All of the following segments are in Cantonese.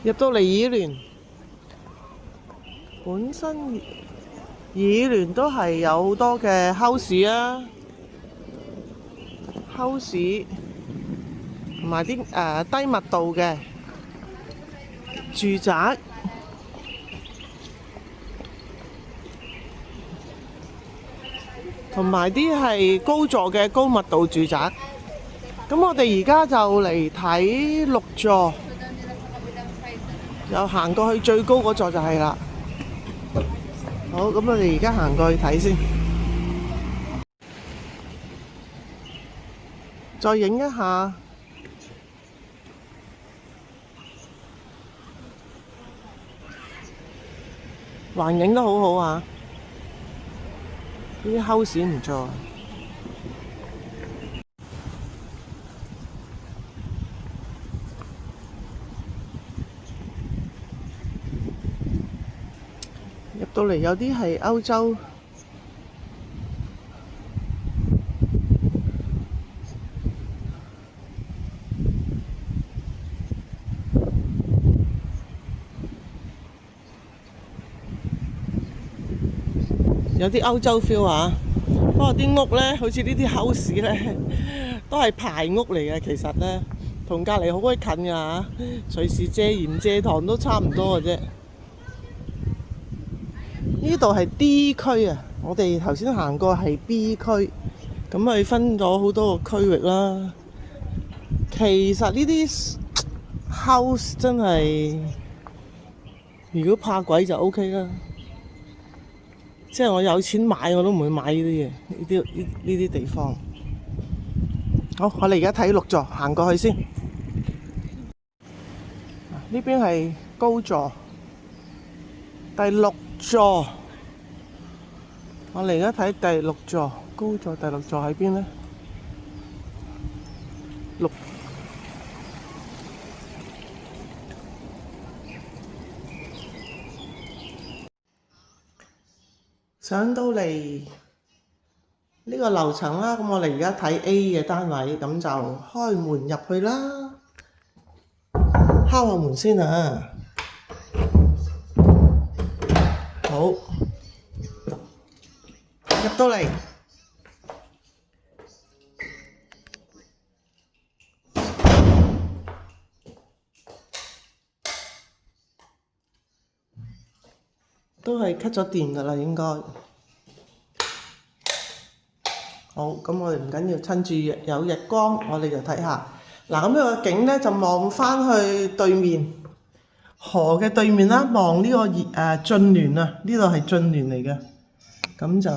入到嚟怡聯，本身怡聯都係有好多嘅 house 啊，house 同埋啲低密度嘅住宅，同埋啲係高座嘅高密度住宅。咁我哋而家就嚟睇6座，又行過去最高嗰座就係啦。好，咁我哋而家行過去睇先，再影一下，環境都好好啊，呢啲 house 唔錯。入到嚟有啲係歐洲，有啲歐洲 feel 啊。不過啲屋呢，好似呢啲 house 呢，都係排屋嚟嘅。其實呢，同隔離好鬼近㗎嚇，隨時借鹽借糖都差唔多嘅啫。呢度係 D 區啊，我哋頭先行過係 B 區，咁佢分咗好多個區域啦。其實呢啲 house 真係，如果怕鬼就 OK 啦。即係我有錢買我都唔會買呢啲嘢，呢啲地方。好，我哋而家睇6座，行過去先。呢邊係高座，第6座。我哋而家睇第6座，高座第6座喺邊呢？6上到嚟呢個樓層啦，咁我哋而家睇 A 嘅單位，咁就開門入去啦。敲下門先啊！好，入到嚟，都係 cut 咗電㗎啦，應該。好，咁我哋唔緊要，趁住有日光，我哋就睇下。嗱，咁呢個景呢，就望翻去對面河嘅對面啦，望呢個晉聯啊，呢度係晉聯嚟嘅，咁就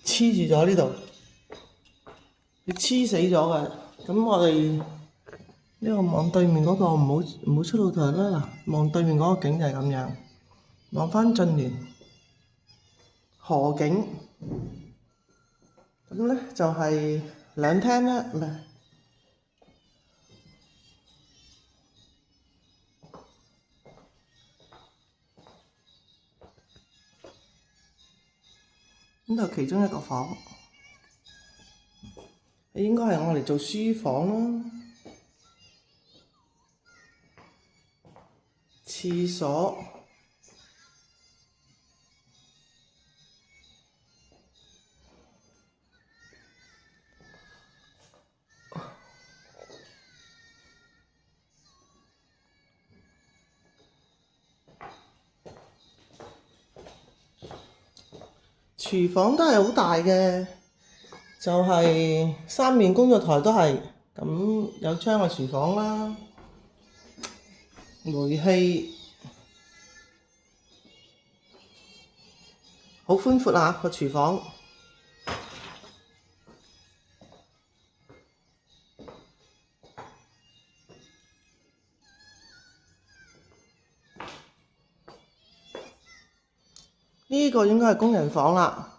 黐住咗呢度，你黐死咗嘅。咁我哋呢個望對面嗰個唔好出到台啦。嗱，望對面嗰個景就係咁樣，望翻晉聯河景，咁呢就係兩廳啦，唔係。呢度其中一個房，應該係我嚟做書房啦。廁所，廚房都係好大嘅，就係3面工作台都係，咁有窗嘅廚房啦，煤氣，好寬闊啊個廚房。呢個應該係工人房啦。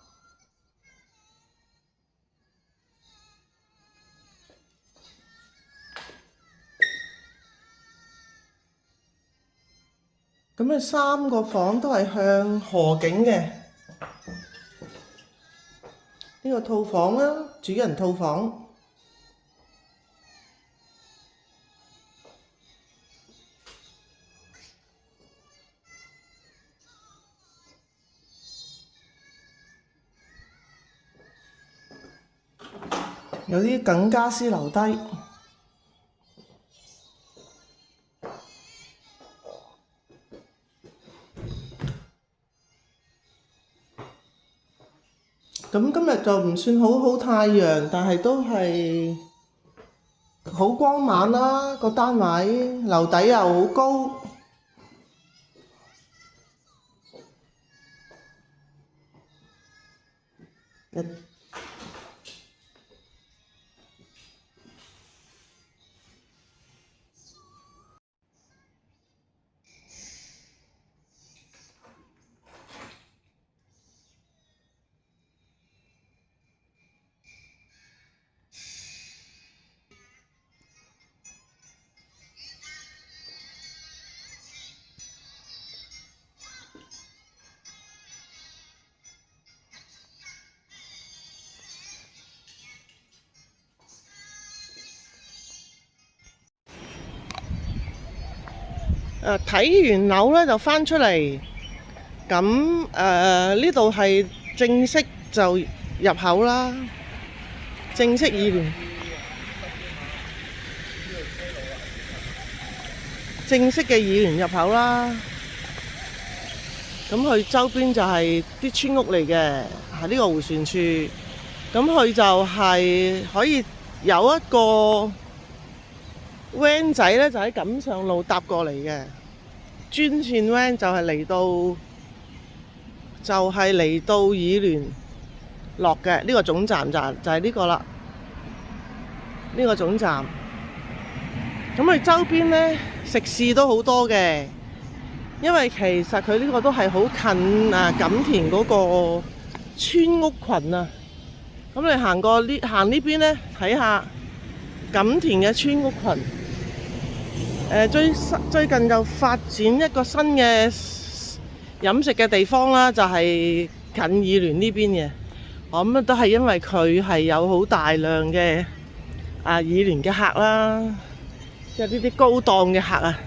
咁佢3個房都係向河景嘅。呢個套房啦，主人套房。有啲耿家私留低。咁今日就唔算好太陽，但係都係好光猛啦。個單位樓底又好高。睇完樓咧就返出嚟，咁呢度係正式就入口啦，正式議聯，正式嘅議聯入口啦。咁佢周邊就係啲村屋嚟嘅，係呢個迴旋處。咁佢就係可以有一個van 仔咧，就喺錦上路搭過嚟嘅專線 van，就係嚟到議聯落嘅呢個總站就係呢個啦，呢個總站。咁佢周邊咧食肆都好多嘅，因為其實佢呢個都係好近錦田嗰個村屋群啊。咁你行呢邊咧，睇下錦田嘅村屋群。最近就發展一個新嘅飲食嘅地方啦，就係近議聯呢邊嘅。我諗都係因為佢係有好大量嘅議聯嘅客啦，即係呢啲高檔嘅客啊。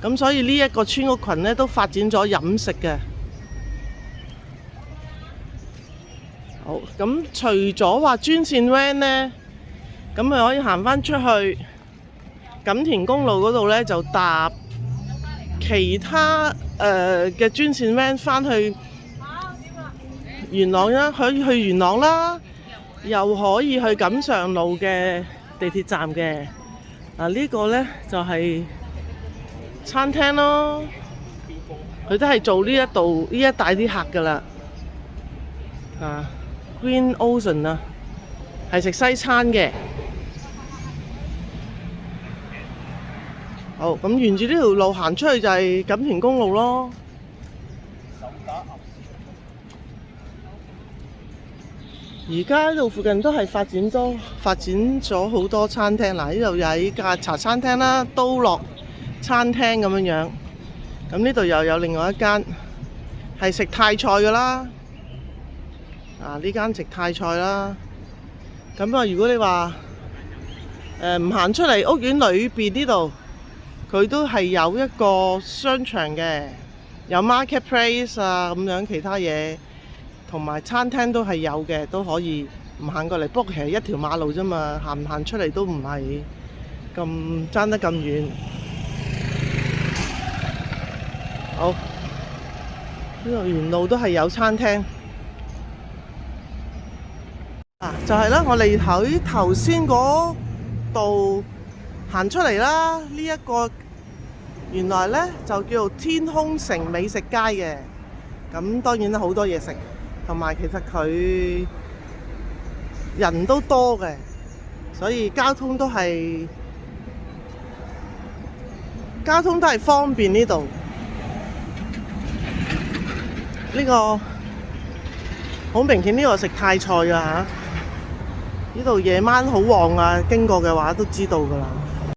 咁所以呢一個村屋群咧都發展咗飲食嘅。好，咁除咗話專線 van 咧，咁咪可以行返出去錦田公路嗰度咧，就搭其他嘅專線 van 返去元朗啦，可以去元朗啦，又可以去錦上路嘅地鐵站嘅。呢個咧就係餐廳咯，佢都係做呢一帶啲客噶啦。Green Ocean 啊，係食西餐嘅。好，咁沿住呢條路行出去就係錦田公路咯。而家呢度附近都係發展咗好多餐廳。嗱，呢度有一間茶餐廳啦，都樂餐廳咁樣。咁呢度又有另外一間係食泰菜噶啦。呢間食泰菜啦。咁如果你話唔行出嚟屋苑裏邊呢度，佢都係有一個商場嘅，有 marketplace 咁樣，其他嘢同埋餐廳都係有嘅，都可以唔行過嚟。不過其實一條馬路啫嘛，行唔行出嚟都唔係咁爭得咁遠。好，呢度沿路都係有餐廳。就係啦，我哋喺頭先嗰度行出嚟啦。呢一個原來呢就叫做天空城美食街嘅。咁當然啦，好多嘢食，同埋其實佢人都多嘅，所以交通都係方便呢度。呢個好明顯，呢個食泰菜㗎嚇。呢度夜晚好旺啊，經過嘅話都知道㗎啦。